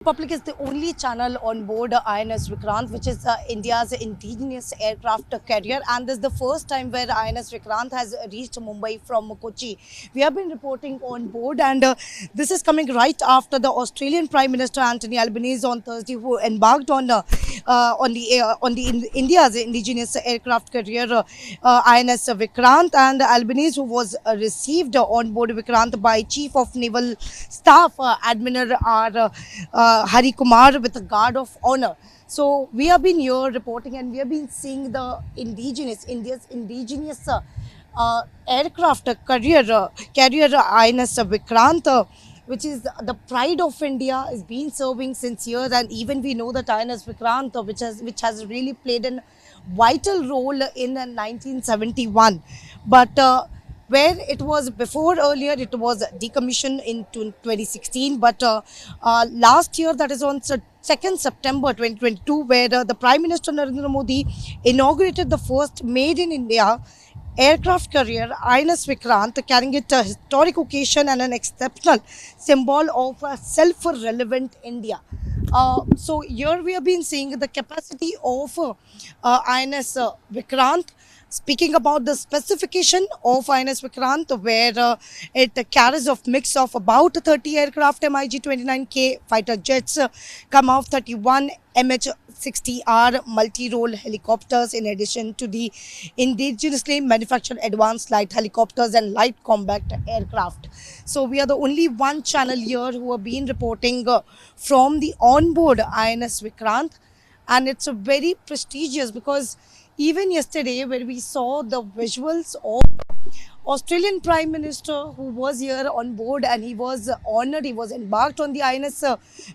Public is the only channel on board INS Vikrant, which is India's indigenous aircraft carrier, and this is the first time where INS Vikrant has reached Mumbai from Kochi. We have been reporting on board, and this is coming right after the Australian Prime Minister Anthony Albanese on Thursday, who embarked on India's indigenous aircraft carrier INS Vikrant, and Albanese, who was received on board Vikrant by Chief of Naval Staff Admiral Hari Kumar with a guard of honor. So we have been here reporting, and we have been seeing the India's indigenous aircraft carrier INS Vikrant, which is the pride of India, is been serving since years, and even we know that INS Vikrant, which has really played a vital role in 1971, but where it was before, earlier it was decommissioned in 2016, but last year, that is on 2nd September 2022, where the Prime Minister Narendra Modi inaugurated the first made in India aircraft carrier INS Vikrant, carrying it a historic occasion and an exceptional symbol of a self-relevant India. So here we have been seeing the capacity of INS Vikrant. Speaking about the specification of INS Vikrant, where it carries a mix of about 30 aircraft MiG-29K fighter jets, come off 31 MH-60R multi-role helicopters, in addition to the indigenously manufactured advanced light helicopters and light combat aircraft. So we are the only one channel here who have been reporting from the onboard INS Vikrant, and it's a very prestigious, because even yesterday, where we saw the visuals of Australian Prime Minister, who was here on board, and he was honored, he was embarked on the INS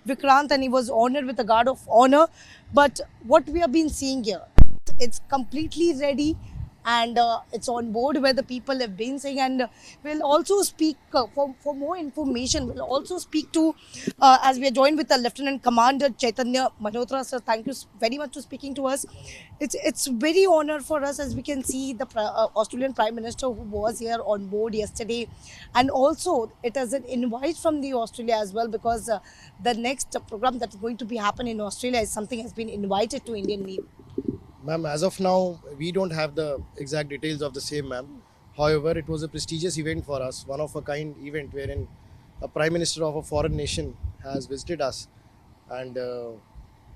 Vikrant, and he was honored with a guard of honor. But what we have been seeing here, it's completely ready, and it's on board, where the people have been saying, and we'll also speak for more information. We'll also speak to, as we are joined with the Lieutenant Commander Chaitanya Malhotra. Sir, thank you very much for speaking to us. It's very honor for us, as we can see the Australian Prime Minister, who was here on board yesterday, and also it is an invite from the Australia as well, because the next program that is going to be happen in Australia is something has been invited to Indian Navy. Ma'am, as of now, we don't have the exact details of the same, ma'am. However, it was a prestigious event for us, one of a kind event wherein a Prime Minister of a foreign nation has visited us, and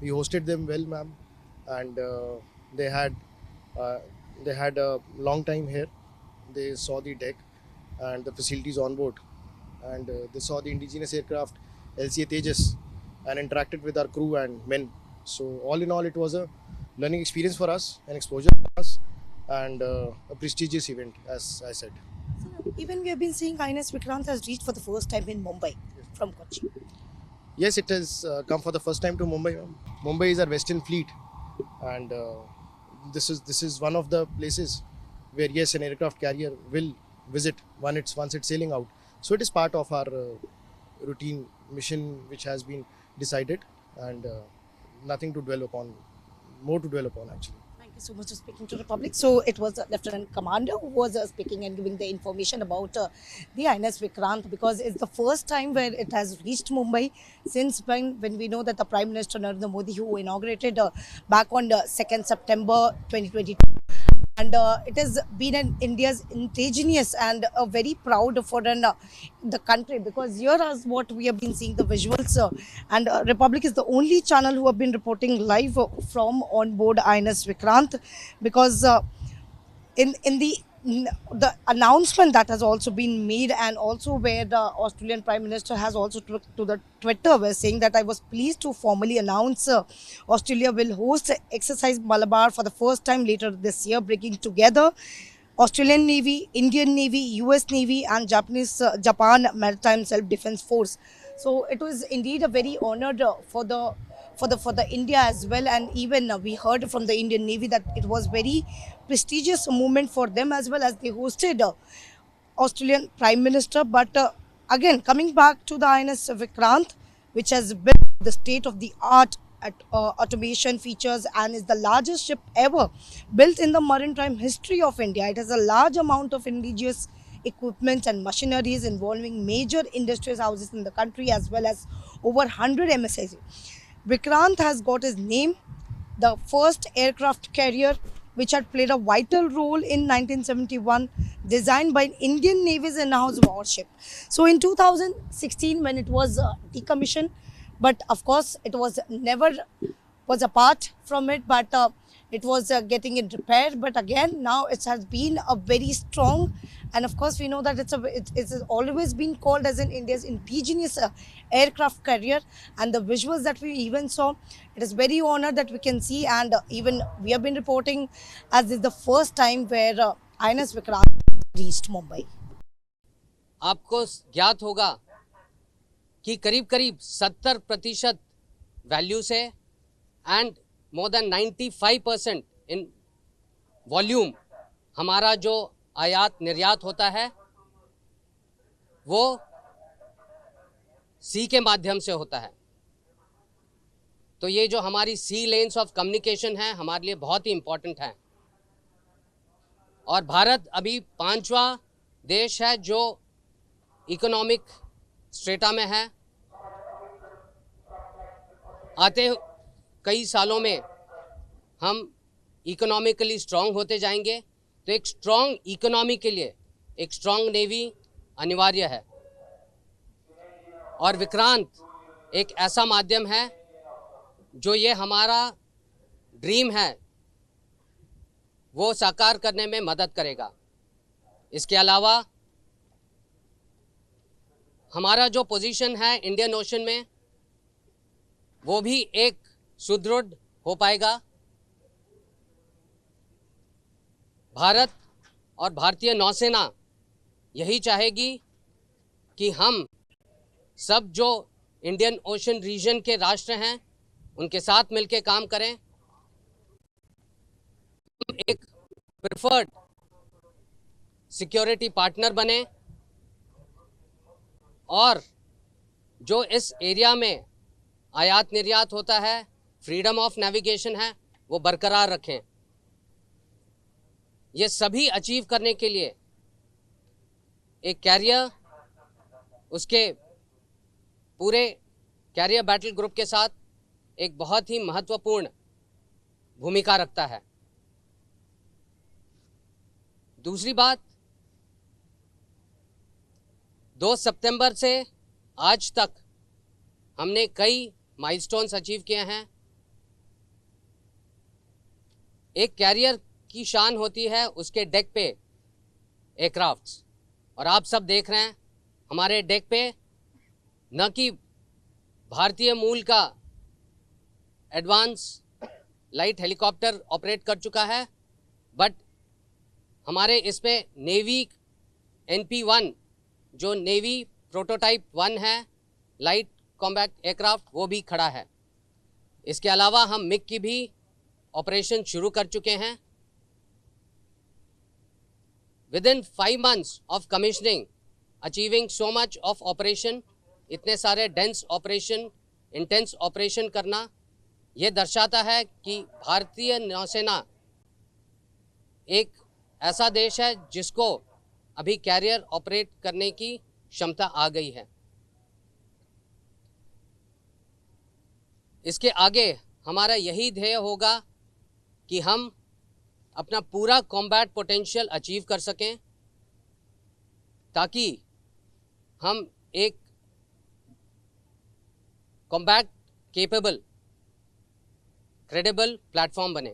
we hosted them well, ma'am. And they had a long time here. They saw the deck and the facilities on board, and they saw the indigenous aircraft LCA Tejas and interacted with our crew and men. So all in all, it was a learning experience for us, an exposure for us, and a prestigious event, as I said. So even we have been seeing INS Vikrant has reached for the first time in Mumbai from Kochi. Yes, it has come for the first time to Mumbai. Mumbai is our Western Fleet, and this is one of the places where, yes, an aircraft carrier will visit once it's sailing out. So it is part of our routine mission, which has been decided, and nothing to dwell upon. More to dwell upon, actually. Thank you so much for speaking to the public. So it was the Lieutenant Commander who was speaking and giving the information about the INS Vikrant, because it's the first time where it has reached Mumbai since when we know that the Prime Minister Narendra Modi, who inaugurated back on 2nd September 2022. And it has been an India's indigenous and a very proud for the country, because here is what we have been seeing the visuals, and Republic is the only channel who have been reporting live from on board INS Vikrant, because in the announcement that has also been made, and also where the Australian Prime Minister has also took to the Twitter, where saying that I was pleased to formally announce Australia will host exercise Malabar for the first time later this year, bringing together Australian Navy, Indian Navy, US Navy, and Japan Maritime Self-Defense Force. So it was indeed a very honored for the India as well, and even we heard from the Indian Navy that it was very prestigious moment for them as well, as they hosted Australian Prime Minister. But again, coming back to the INS Vikrant, which has built the state of the art at automation features, and is the largest ship ever built in the maritime history of India. It has a large amount of indigenous equipment and machineries involving major industrial houses in the country, as well as over 100 MSIs. Vikrant has got his name, the first aircraft carrier which had played a vital role in 1971, designed by Indian Navy's in-house warship. So in 2016, when it was decommissioned, but of course it was never was apart from it, but it was getting it repaired. But again, now it has been a very strong, and of course we know that it's always been called as an India's indigenous aircraft carrier. And the visuals that we even saw, it is very honored that we can see, and even we have been reporting as this is the first time where INS Vikrant reached Mumbai. आपको ज्ञात होगा कि करीब करीब 70% value से and more than 95% in volume हमारा जो आयात निर्यात होता है वो सी के माध्यम से होता है। तो ये जो हमारी सी लेन्स ऑफ कम्युनिकेशन है हमारे लिए बहुत ही इम्पोर्टेंट है। और भारत अभी 5वां देश है जो इकोनॉमिक स्ट्रेटा में है। आते कई सालों में हम इकोनॉमिकली स्ट्रांग होते जाएंगे। तो एक स्ट्रांग इकोनॉमी के लिए एक स्ट्रांग नेवी अनिवार्य है, और विक्रांत एक ऐसा माध्यम है जो ये हमारा ड्रीम है वो साकार करने में मदद करेगा। इसके अलावा हमारा जो पोजीशन है इंडियन ओशन में वो भी एक सुदृढ़ हो पाएगा। भारत और भारतीय नौसेना यही चाहेगी कि हम सब जो इंडियन ओशन रीजन के राष्ट्र हैं उनके साथ मिलकर काम करें। हम एक प्रेफर्ड सिक्योरिटी पार्टनर बने और जो इस एरिया में आयात निर्यात होता है, फ्रीडम ऑफ नेविगेशन है, वो बरकरार रखें। ये सभी अचीव करने के लिए एक कैरियर उसके पूरे कैरियर बैटल ग्रुप के साथ एक बहुत ही महत्वपूर्ण भूमिका रखता है। दूसरी बात, 2 सितंबर से आज तक हमने कई माइलस्टोन्स अचीव किए हैं। एक कैरियर की शान होती है उसके डेक पे एयरक्राफ्ट्स, और आप सब देख रहे हैं हमारे डेक पे न कि भारतीय मूल का एडवांस लाइट हेलीकॉप्टर ऑपरेट कर चुका है, बट हमारे इस पे नेवी NP-1 जो नेवी प्रोटोटाइप 1 है लाइट कॉम्बैट एयरक्राफ्ट, वो भी खड़ा है। इसके अलावा हम मिग की भी ऑपरेशन शुरू कर चुके हैं। Within 5 months of commissioning achieving so much of operation, इतने सारे डेंस ऑपरेशन, इंटेंस ऑपरेशन करना, ये दर्शाता है कि भारतीय नौसेना एक ऐसा देश है जिसको अभी कैरियर ऑपरेट करने की क्षमता आ गई है। इसके आगे हमारा यही ध्येय होगा कि हम अपना पूरा कॉम्बैट पोटेंशियल अचीव कर सकें ताकि हम एक कॉम्बैट केपेबल क्रेडिबल प्लेटफॉर्म बने।